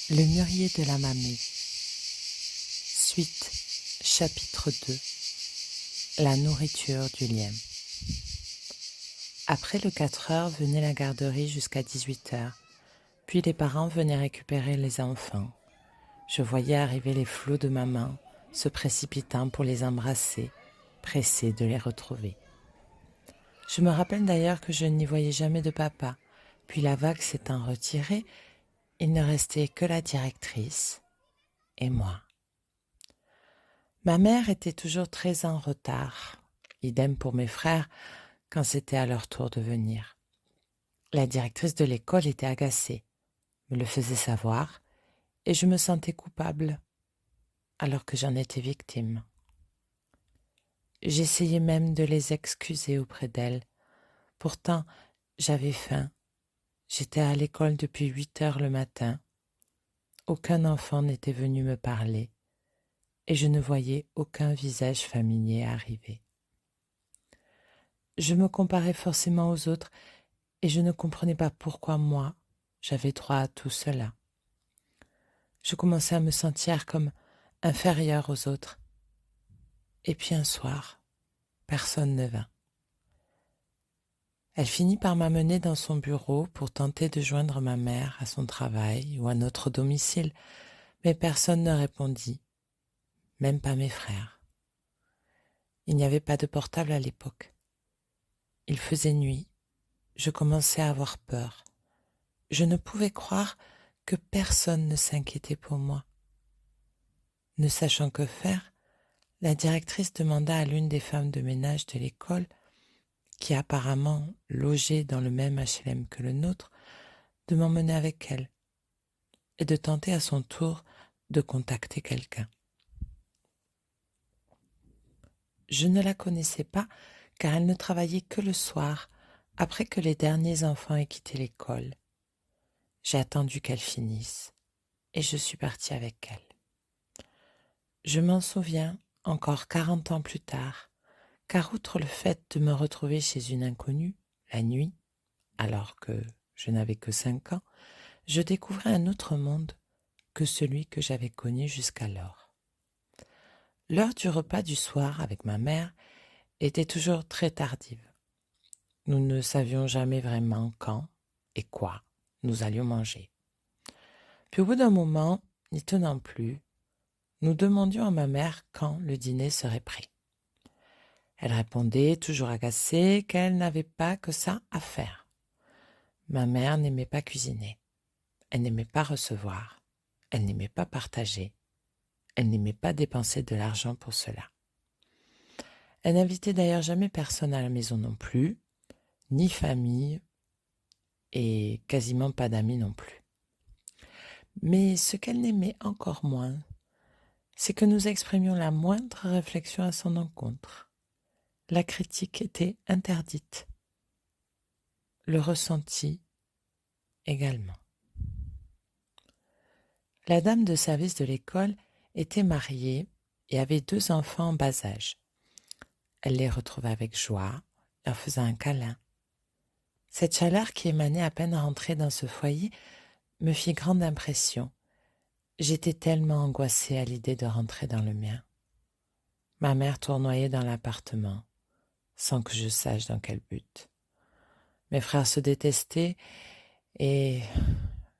Le mûrier de la mamie. Suite, chapitre 2. La nourriture du lien. Après le 4 heures venait la garderie jusqu'à 18 heures. Puis les parents venaient récupérer les enfants. Je voyais arriver les flots de maman, se précipitant pour les embrasser, pressés de les retrouver. Je me rappelle d'ailleurs que je n'y voyais jamais de papa. Puis la vague s'étant retirée, il ne restait que la directrice et moi. Ma mère était toujours très en retard, idem pour mes frères quand c'était à leur tour de venir. La directrice de l'école était agacée, me le faisait savoir, et je me sentais coupable, alors que j'en étais victime. J'essayais même de les excuser auprès d'elle. Pourtant, j'avais faim. J'étais à l'école depuis 8 heures le matin. Aucun enfant n'était venu me parler, et je ne voyais aucun visage familier arriver. Je me comparais forcément aux autres et je ne comprenais pas pourquoi moi, j'avais droit à tout cela. Je commençais à me sentir comme inférieure aux autres. Et puis un soir, personne ne vint. Elle finit par m'amener dans son bureau pour tenter de joindre ma mère à son travail ou à notre domicile, mais personne ne répondit, même pas mes frères. Il n'y avait pas de portable à l'époque. Il faisait nuit. Je commençais à avoir peur. Je ne pouvais croire que personne ne s'inquiétait pour moi. Ne sachant que faire, la directrice demanda à l'une des femmes de ménage de l'école, qui apparemment logeait dans le même HLM que le nôtre, de m'emmener avec elle et de tenter à son tour de contacter quelqu'un. Je ne la connaissais pas car elle ne travaillait que le soir, après que les derniers enfants aient quitté l'école. J'ai attendu qu'elle finisse et je suis partie avec elle. Je m'en souviens encore 40 ans plus tard, car outre le fait de me retrouver chez une inconnue, la nuit, alors que je n'avais que 5 ans, je découvrais un autre monde que celui que j'avais connu jusqu'alors. L'heure du repas du soir avec ma mère était toujours très tardive. Nous ne savions jamais vraiment quand et quoi nous allions manger. Puis au bout d'un moment, n'y tenant plus, nous demandions à ma mère quand le dîner serait prêt. Elle répondait, toujours agacée, qu'elle n'avait pas que ça à faire. Ma mère n'aimait pas cuisiner. Elle n'aimait pas recevoir. Elle n'aimait pas partager. Elle n'aimait pas dépenser de l'argent pour cela. Elle n'invitait d'ailleurs jamais personne à la maison non plus, ni famille, et quasiment pas d'amis non plus. Mais ce qu'elle n'aimait encore moins, c'est que nous exprimions la moindre réflexion à son encontre. La critique était interdite. Le ressenti également. La dame de service de l'école était mariée et avait 2 enfants en bas âge. Elle les retrouvait avec joie, leur faisant un câlin. Cette chaleur qui émanait à peine rentrée dans ce foyer me fit grande impression. J'étais tellement angoissée à l'idée de rentrer dans le mien. Ma mère tournoyait dans l'appartement, sans que je sache dans quel but. Mes frères se détestaient et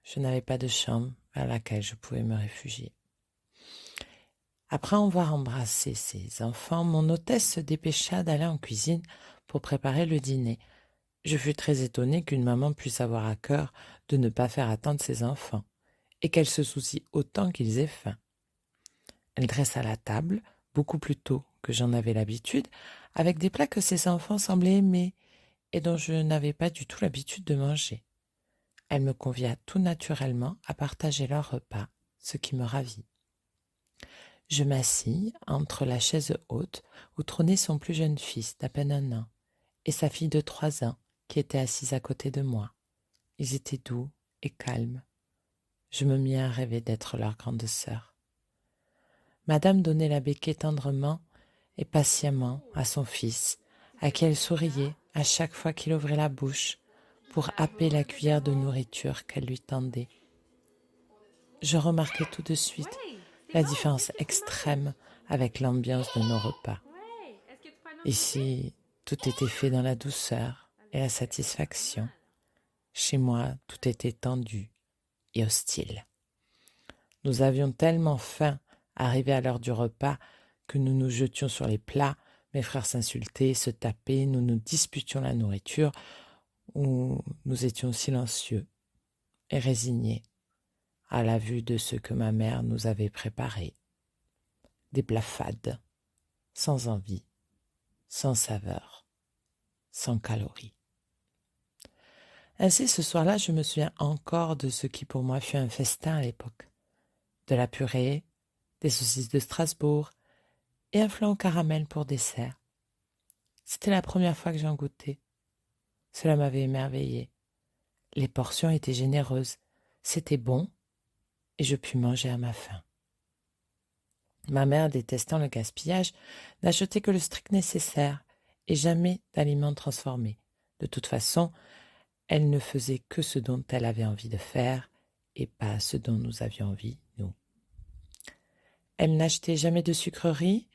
je n'avais pas de chambre à laquelle je pouvais me réfugier. Après avoir embrassé ses enfants, mon hôtesse se dépêcha d'aller en cuisine pour préparer le dîner. Je fus très étonnée qu'une maman puisse avoir à cœur de ne pas faire attendre ses enfants et qu'elle se soucie autant qu'ils aient faim. Elle dressa la table, beaucoup plus tôt que j'en avais l'habitude, avec des plats que ses enfants semblaient aimer et dont je n'avais pas du tout l'habitude de manger. Elle me convia tout naturellement à partager leur repas, ce qui me ravit. Je m'assis entre la chaise haute où trônait son plus jeune fils d'à peine 1 an et sa fille de 3 ans qui était assise à côté de moi. Ils étaient doux et calmes. Je me mis à rêver d'être leur grande sœur. Madame donnait la béquille tendrement et patiemment à son fils, à qui elle souriait à chaque fois qu'il ouvrait la bouche pour happer la cuillère de nourriture qu'elle lui tendait. Je remarquai tout de suite la différence extrême avec l'ambiance de nos repas. Ici, tout était fait dans la douceur et la satisfaction. Chez moi, tout était tendu et hostile. Nous avions tellement faim, arrivé à l'heure du repas, que nous nous jetions sur les plats, mes frères s'insultaient, se tapaient, nous nous disputions la nourriture, ou nous étions silencieux et résignés à la vue de ce que ma mère nous avait préparé. Des plats fades, sans envie, sans saveur, sans calories. Ainsi, ce soir-là, je me souviens encore de ce qui pour moi fut un festin à l'époque. De la purée, des saucisses de Strasbourg et un flan au caramel pour dessert. C'était la première fois que j'en goûtais. Cela m'avait émerveillée. Les portions étaient généreuses, c'était bon et je pus manger à ma faim. Ma mère, détestant le gaspillage, n'achetait que le strict nécessaire et jamais d'aliments transformés. De toute façon, elle ne faisait que ce dont elle avait envie de faire et pas ce dont nous avions envie, nous. Elle n'achetait jamais de sucreries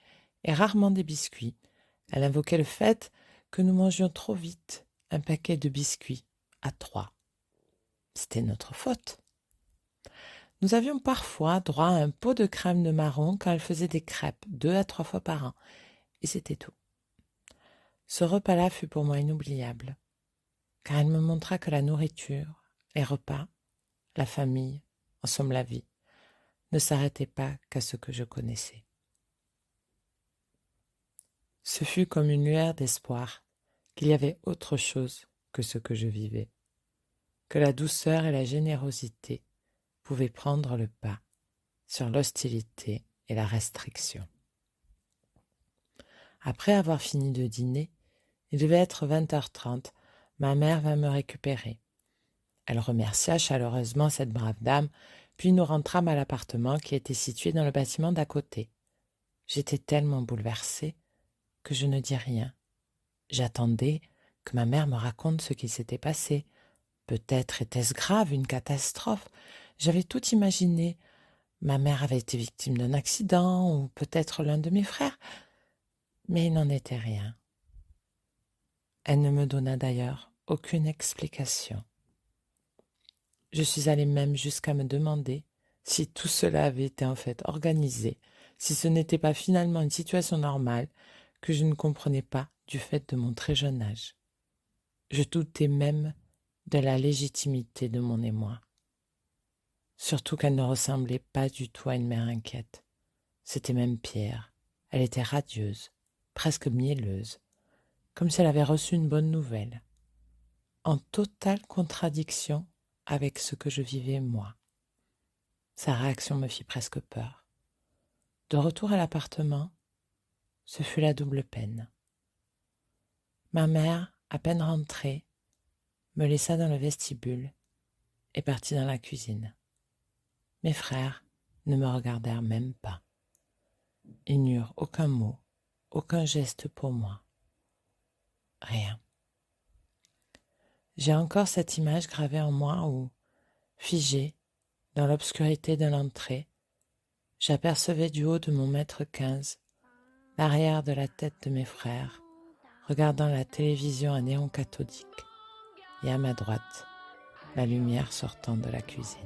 et rarement des biscuits. Elle invoquait le fait que nous mangions trop vite un paquet de biscuits à 3. C'était notre faute. Nous avions parfois droit à un pot de crème de marron quand elle faisait des crêpes 2 à 3 fois par an, et c'était tout. Ce repas-là fut pour moi inoubliable, car elle me montra que la nourriture, les repas, la famille, en somme la vie, ne s'arrêtaient pas qu'à ce que je connaissais. Ce fut comme une lueur d'espoir qu'il y avait autre chose que ce que je vivais, que la douceur et la générosité pouvaient prendre le pas sur l'hostilité et la restriction. Après avoir fini de dîner, il devait être 20h30, ma mère vint me récupérer. Elle remercia chaleureusement cette brave dame, puis nous rentrâmes à l'appartement qui était situé dans le bâtiment d'à côté. J'étais tellement bouleversée que je ne dis rien. J'attendais que ma mère me raconte ce qui s'était passé. Peut-être était-ce grave, une catastrophe. J'avais tout imaginé. Ma mère avait été victime d'un accident, ou peut-être l'un de mes frères. Mais il n'en était rien. Elle ne me donna d'ailleurs aucune explication. Je suis allée même jusqu'à me demander si tout cela avait été en fait organisé, si ce n'était pas finalement une situation normale que je ne comprenais pas du fait de mon très jeune âge. Je doutais même de la légitimité de mon émoi. Surtout qu'elle ne ressemblait pas du tout à une mère inquiète. C'était même pire. Elle était radieuse, presque mielleuse, comme si elle avait reçu une bonne nouvelle, en totale contradiction avec ce que je vivais moi. Sa réaction me fit presque peur. De retour à l'appartement, ce fut la double peine. Ma mère, à peine rentrée, me laissa dans le vestibule et partit dans la cuisine. Mes frères ne me regardèrent même pas. Ils n'eurent aucun mot, aucun geste pour moi. Rien. J'ai encore cette image gravée en moi où, figée, dans l'obscurité de l'entrée, j'apercevais du haut de mon mètre 15 l'arrière de la tête de mes frères, regardant la télévision à néon cathodique, et à ma droite, la lumière sortant de la cuisine.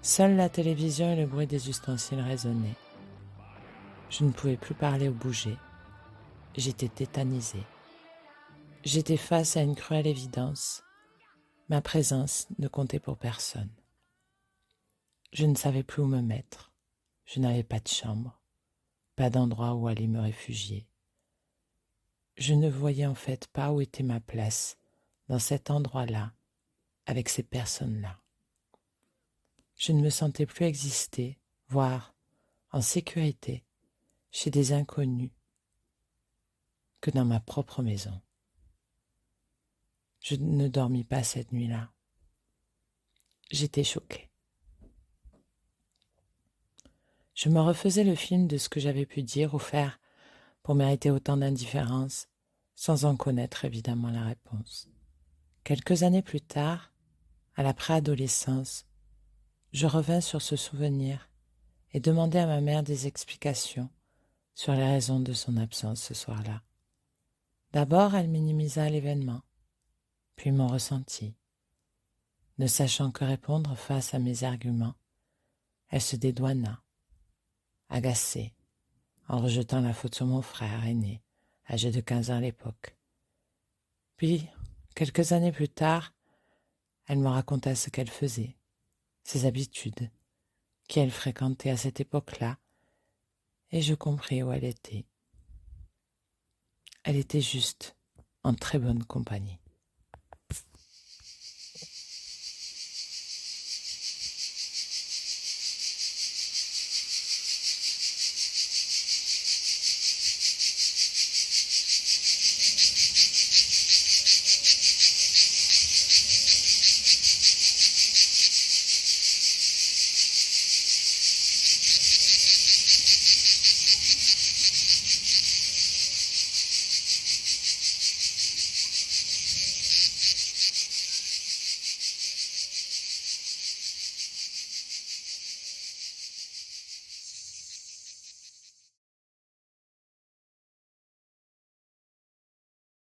Seule la télévision et le bruit des ustensiles résonnaient. Je ne pouvais plus parler ou bouger. J'étais tétanisée. J'étais face à une cruelle évidence. Ma présence ne comptait pour personne. Je ne savais plus où me mettre. Je n'avais pas de chambre, pas d'endroit où aller me réfugier. Je ne voyais en fait pas où était ma place dans cet endroit-là, avec ces personnes-là. Je ne me sentais plus exister, voire en sécurité, chez des inconnus, que dans ma propre maison. Je ne dormis pas cette nuit-là. J'étais choquée. Je me refaisais le film de ce que j'avais pu dire ou faire pour mériter autant d'indifférence, sans en connaître évidemment la réponse. Quelques années plus tard, à la préadolescence, je revins sur ce souvenir et demandai à ma mère des explications sur les raisons de son absence ce soir-là. D'abord, elle minimisa l'événement, puis mon ressenti. Ne sachant que répondre face à mes arguments, elle se dédouana, agacée, en rejetant la faute sur mon frère aîné, âgé de 15 ans à l'époque. Puis, quelques années plus tard, elle me raconta ce qu'elle faisait, ses habitudes, qui elle fréquentait à cette époque-là, et je compris où elle était. Elle était juste en très bonne compagnie.